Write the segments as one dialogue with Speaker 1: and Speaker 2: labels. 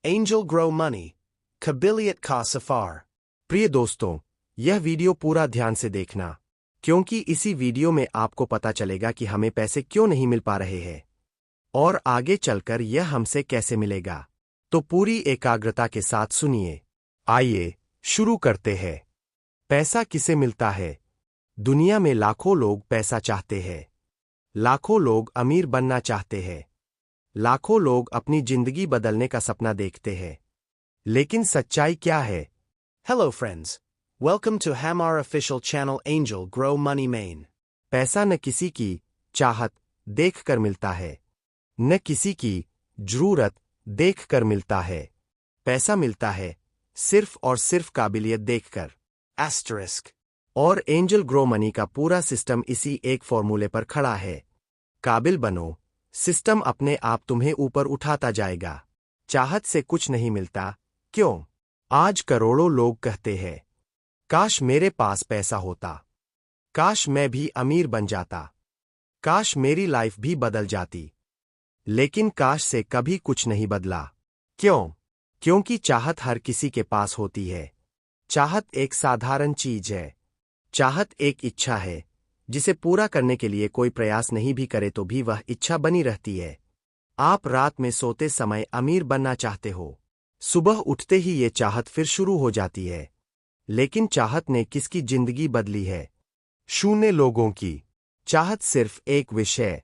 Speaker 1: Angel Grow Money, Kabiliyat Ka Safar।
Speaker 2: प्रिय दोस्तों, यह वीडियो पूरा ध्यान से देखना, क्योंकि इसी वीडियो में आपको पता चलेगा कि हमें पैसे क्यों नहीं मिल पा रहे हैं और आगे चलकर यह हमसे कैसे मिलेगा। तो पूरी एकाग्रता के साथ सुनिए। आइए शुरू करते हैं। पैसा किसे मिलता है? दुनिया में लाखों लोग पैसा चाहते हैं। लाखों लोग अमीर बनना चाहते हैं। लाखों लोग अपनी जिंदगी बदलने का सपना देखते हैं। लेकिन सच्चाई क्या है?
Speaker 1: Hello friends, welcome to Hamar official channel Angel Grow Money Main।
Speaker 2: पैसा न किसी की चाहत देखकर मिलता है, न किसी की जरूरत देखकर मिलता है। पैसा मिलता है सिर्फ और सिर्फ काबिलियत देखकर।
Speaker 1: Asterisk।
Speaker 2: और एंजल ग्रो मनी का पूरा सिस्टम इसी एक फॉर्मूले पर खड़ा है। काबिल बनो, सिस्टम अपने आप तुम्हें ऊपर उठाता जाएगा। चाहत से कुछ नहीं मिलता, क्यों? आज करोड़ों लोग कहते हैं, काश मेरे पास पैसा होता, काश मैं भी अमीर बन जाता, काश मेरी लाइफ भी बदल जाती। लेकिन काश से कभी कुछ नहीं बदला। क्यों? क्योंकि चाहत हर किसी के पास होती है। चाहत एक साधारण चीज है। चाहत एक इच्छा है जिसे पूरा करने के लिए कोई प्रयास नहीं भी करे तो भी वह इच्छा बनी रहती है। आप रात में सोते समय अमीर बनना चाहते हो, सुबह उठते ही ये चाहत फिर शुरू हो जाती है। लेकिन चाहत ने किसकी जिंदगी बदली है? शून्य लोगों की। चाहत सिर्फ एक विश है,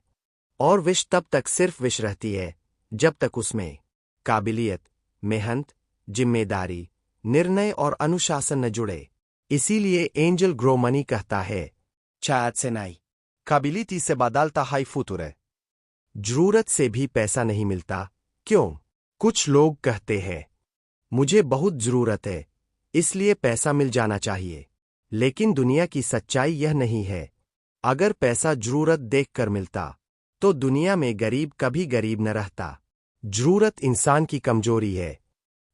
Speaker 2: और विश तब तक सिर्फ विश रहती है जब तक उसमें काबिलियत, मेहनत, जिम्मेदारी, निर्णय और अनुशासन न जुड़े। इसीलिए एंजल ग्रो मनी कहता है,
Speaker 1: Chahat se nahi, kabiliti se badalta hai future।
Speaker 2: जरूरत से भी पैसा नहीं मिलता, क्यों? कुछ लोग कहते हैं, मुझे बहुत जरूरत है, इसलिए पैसा मिल जाना चाहिए। लेकिन दुनिया की सच्चाई यह नहीं है। अगर पैसा जरूरत देखकर मिलता, तो दुनिया में गरीब कभी गरीब न रहता। जरूरत इंसान की कमजोरी है,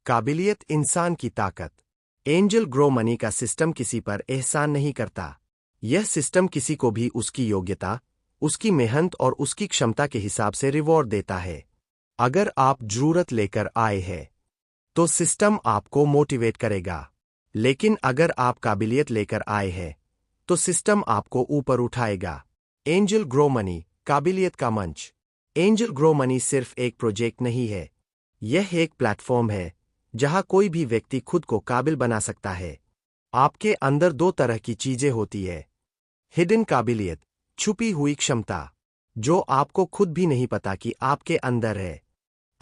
Speaker 2: काबिलियत इंसान की ताकत। एंजल ग्रो मनी का सिस्टम किसी पर एहसान नहीं करता। यह सिस्टम किसी को भी उसकी योग्यता, उसकी मेहनत और उसकी क्षमता के हिसाब से रिवॉर्ड देता है। अगर आप जरूरत लेकर आए हैं, तो सिस्टम आपको मोटिवेट करेगा। लेकिन अगर आप काबिलियत लेकर आए हैं, तो सिस्टम आपको ऊपर उठाएगा। एंजल ग्रो मनी, काबिलियत का मंच। एंजल ग्रो मनी सिर्फ एक प्रोजेक्ट नहीं है, यह एक प्लेटफॉर्म है जहां कोई भी व्यक्ति खुद को काबिल बना सकता है। आपके अंदर दो तरह की चीजें होती है। हिडन काबिलियत, छुपी हुई क्षमता, जो आपको खुद भी नहीं पता कि आपके अंदर है।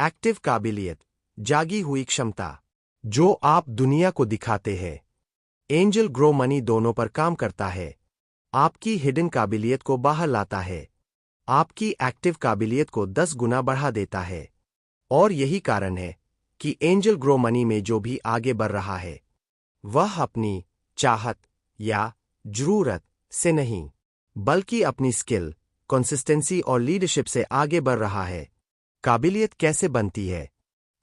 Speaker 2: एक्टिव काबिलियत, जागी हुई क्षमता, जो आप दुनिया को दिखाते हैं। एंजल ग्रो मनी दोनों पर काम करता है। आपकी हिडन काबिलियत को बाहर लाता है, आपकी एक्टिव काबिलियत को 10 गुना बढ़ा देता है। और यही कारण है कि एंजल ग्रो मनी में जो भी आगे बढ़ रहा है, वह अपनी चाहत या जरूरत से नहीं, बल्कि अपनी स्किल, कंसिस्टेंसी और लीडरशिप से आगे बढ़ रहा है। काबिलियत कैसे बनती है?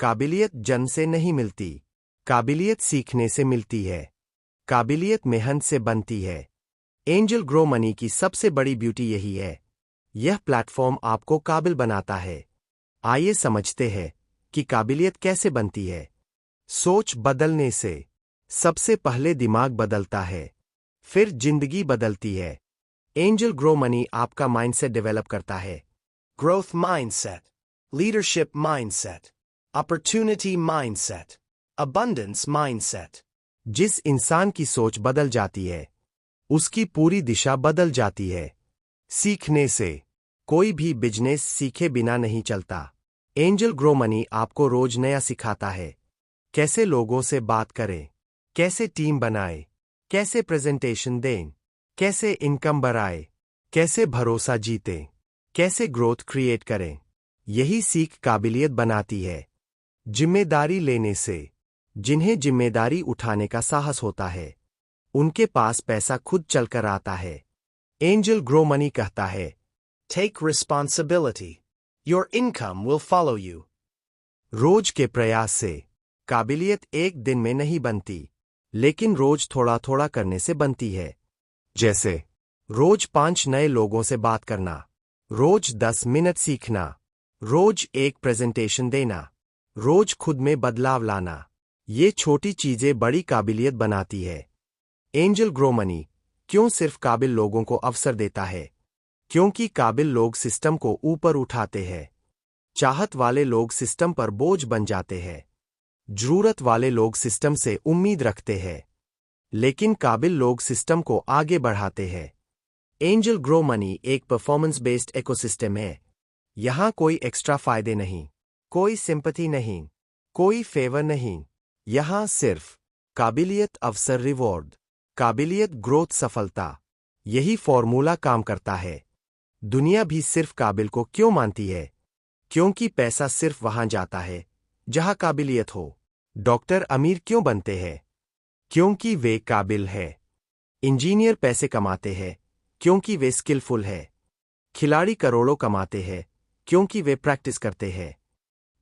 Speaker 2: काबिलियत जन्म से नहीं मिलती, काबिलियत सीखने से मिलती है। काबिलियत मेहनत से बनती है। एंजल ग्रो मनी की सबसे बड़ी ब्यूटी यही है, यह प्लेटफॉर्म आपको काबिल बनाता है। आइए समझते हैं कि काबिलियत कैसे बनती है। सोच बदलने से। सबसे पहले दिमाग बदलता है, फिर जिंदगी बदलती है। एंजल ग्रो मनी आपका माइंडसेट डेवलप करता है।
Speaker 1: Growth mindset, leadership mindset, opportunity mindset, abundance mindset।
Speaker 2: जिस इंसान की सोच बदल जाती है, उसकी पूरी दिशा बदल जाती है। सीखने से। कोई भी बिजनेस सीखे बिना नहीं चलता। एंजल ग्रो मनी आपको रोज नया सिखाता है। कैसे लोगों से बात करें, कैसे टीम बनाए, कैसे प्रेजेंटेशन दें, कैसे इनकम बढ़ाए, कैसे भरोसा जीतें, कैसे ग्रोथ क्रिएट करें। यही सीख काबिलियत बनाती है। जिम्मेदारी लेने से। जिन्हें जिम्मेदारी उठाने का साहस होता है, उनके पास पैसा खुद चलकर आता है। एंजल ग्रो मनी कहता है,
Speaker 1: Take responsibility, your income will follow you।
Speaker 2: रोज के प्रयास से। काबिलियत एक दिन में नहीं बनती, लेकिन रोज थोड़ा थोड़ा करने से बनती है। जैसे रोज 5 नए लोगों से बात करना, रोज 10 मिनट सीखना, रोज एक प्रेजेंटेशन देना, रोज खुद में बदलाव लाना। ये छोटी चीजें बड़ी काबिलियत बनाती है। एंजल ग्रो मनी क्यों सिर्फ काबिल लोगों को अवसर देता है? क्योंकि काबिल लोग सिस्टम को ऊपर उठाते हैं। चाहत वाले लोग सिस्टम पर बोझ बन जाते हैं। जरूरत वाले लोग सिस्टम से उम्मीद रखते हैं। लेकिन काबिल लोग सिस्टम को आगे बढ़ाते हैं। एंजल ग्रो मनी एक परफॉर्मेंस बेस्ड इकोसिस्टम है। यहां कोई एक्स्ट्रा फायदे नहीं, कोई सिंपैथी नहीं, कोई फेवर नहीं। यहां सिर्फ काबिलियत, अवसर, रिवॉर्ड। काबिलियत, ग्रोथ, सफलता। यही फॉर्मूला काम करता है। दुनिया भी सिर्फ काबिल को क्यों मानती है? क्योंकि पैसा सिर्फ वहां जाता है जहां काबिलियत हो। डॉक्टर अमीर क्यों बनते हैं? क्योंकि वे काबिल है। इंजीनियर पैसे कमाते हैं क्योंकि वे स्किलफुल है। खिलाड़ी करोड़ों कमाते हैं क्योंकि वे प्रैक्टिस करते हैं।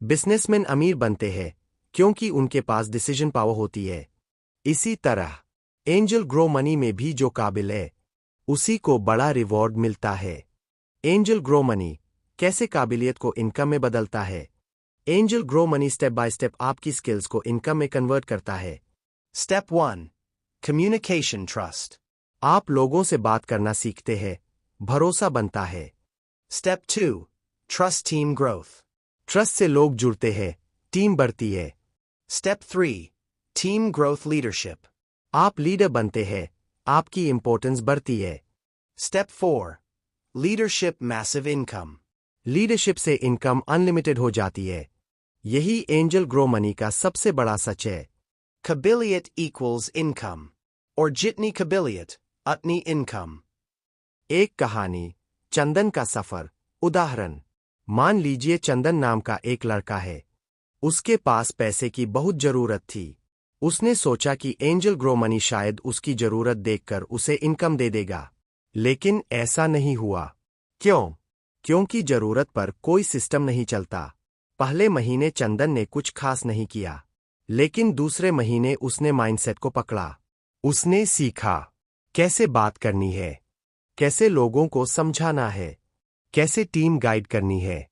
Speaker 2: बिजनेसमैन अमीर बनते हैं क्योंकि उनके पास डिसीजन पावर होती है। इसी तरह एंजल ग्रो मनी में भी जो काबिल है उसी को बड़ा रिवॉर्ड मिलता है। एंजल ग्रो मनी कैसे काबिलियत को इनकम में बदलता है? Angel grow money step by step आपकी स्किल्स को इनकम में कन्वर्ट करता है।
Speaker 1: Step 1. Communication Trust.
Speaker 2: आप लोगों से बात करना सीखते हैं, भरोसा बनता है।
Speaker 1: Step 2. Trust Team Growth.
Speaker 2: Trust से लोग जुड़ते हैं, टीम बढ़ती है।
Speaker 1: Step 3. Team Growth Leadership.
Speaker 2: आप लीडर बनते हैं, आपकी इंपॉर्टेंस बढ़ती है।
Speaker 1: Step 4. Leadership Massive Income.
Speaker 2: Leadership से इनकम अनलिमिटेड हो जाती है। यही एंजल ग्रो मनी का सबसे बड़ा सच है।
Speaker 1: Kabiliyat equals income. Or jitni kabiliyat, utni income.
Speaker 2: एक कहानी, चंदन का सफर। उदाहरण, मान लीजिए चंदन नाम का एक लड़का है। उसके पास पैसे की बहुत जरूरत थी। उसने सोचा कि एंजल ग्रो मनी शायद उसकी जरूरत देखकर उसे इनकम दे देगा। लेकिन ऐसा नहीं हुआ। क्यों? क्योंकि जरूरत पर कोई सिस्टम नहीं चलता। पहले महीने चंदन ने कुछ खास नहीं किया। लेकिन दूसरे महीने उसने माइंडसेट को पकड़ा। उसने सीखा कैसे बात करनी है, कैसे लोगों को समझाना है, कैसे टीम गाइड करनी है।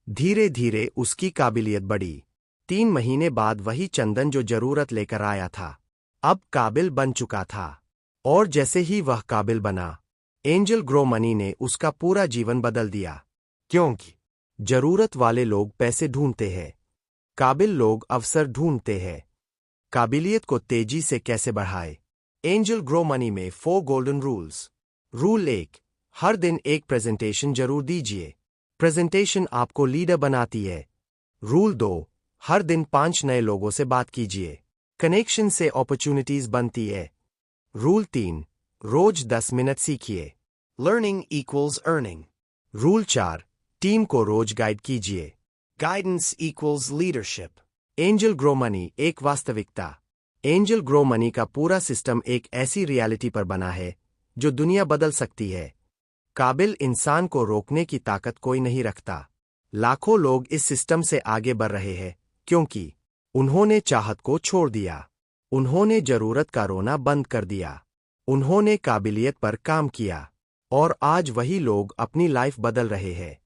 Speaker 2: धीरे धीरे उसकी काबिलियत बढ़ी। 3 महीने बाद वही चंदन जो जरूरत लेकर आया था अब काबिल बन चुका था। और जैसे ही वह काबिल बना, एंजल ग्रो मनी ने उसका पूरा जीवन बदल दिया। क्योंकि जरूरत वाले लोग पैसे ढूंढते हैं, काबिल लोग अवसर ढूंढते हैं। काबिलियत को तेजी से कैसे बढ़ाए? एंजल ग्रो मनी में 4 गोल्डन रूल्स। रूल 1, हर दिन एक प्रेजेंटेशन जरूर दीजिए। प्रेजेंटेशन आपको लीडर बनाती है। रूल 2, हर दिन 5 नए लोगों से बात कीजिए। कनेक्शन से अपॉर्चुनिटीज बनती है। रूल 3, रोज 10 मिनट सीखिए।
Speaker 1: Learning equals earning.
Speaker 2: Rule 4, team को रोज गाइड कीजिए।
Speaker 1: Guidance equals leadership.
Speaker 2: Angel grow money एक वास्तविकता। एंजल ग्रो मनी का पूरा सिस्टम एक ऐसी रियलिटी पर बना है जो दुनिया बदल सकती है। काबिल इंसान को रोकने की ताकत कोई नहीं रखता। लाखों लोग इस सिस्टम से आगे बढ़ रहे हैं क्योंकि उन्होंने चाहत को छोड़ दिया। उन्होंने जरूरत का रोना बंद कर दिया। उन्होंने काबिलियत पर काम किया। और आज वही लोग अपनी लाइफ बदल रहे हैं।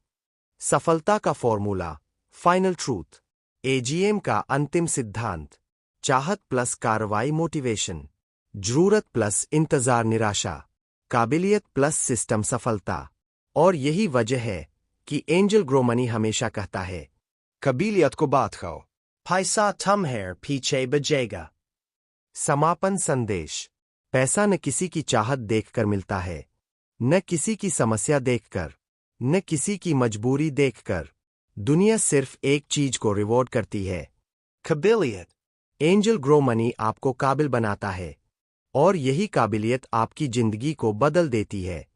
Speaker 2: सफलता का फॉर्मूला, फाइनल ट्रूथ। एजीएम का अंतिम सिद्धांत, चाहत प्लस कार्रवाई मोटिवेशन, जरूरत प्लस इंतजार निराशा, काबिलियत प्लस सिस्टम सफलता। और यही वजह है कि एंजल ग्रो मनी हमेशा कहता है,
Speaker 1: Kabiliyat ko baat kho. Paisa tumher piche bajega.
Speaker 2: समापन संदेश। पैसा न किसी की चाहत देखकर मिलता है, न किसी की समस्या देखकर, न किसी की मजबूरी देखकर। दुनिया सिर्फ एक चीज को रिवॉर्ड करती है,
Speaker 1: Kabiliyat.
Speaker 2: एंजल ग्रो मनी आपको काबिल बनाता है। और यही काबिलियत आपकी जिंदगी को बदल देती है।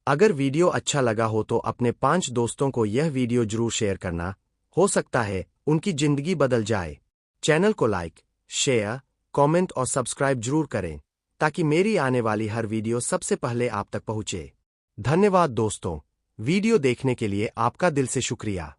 Speaker 2: अगर वीडियो अच्छा लगा हो तो अपने 5 दोस्तों को यह वीडियो जरूर शेयर करना। हो सकता है उनकी जिंदगी बदल जाए। चैनल को लाइक, शेयर, कमेंट और सब्सक्राइब जरूर करें ताकि मेरी आने वाली हर वीडियो सबसे पहले आप तक पहुंचे। धन्यवाद दोस्तों, वीडियो देखने के लिए आपका दिल से शुक्रिया।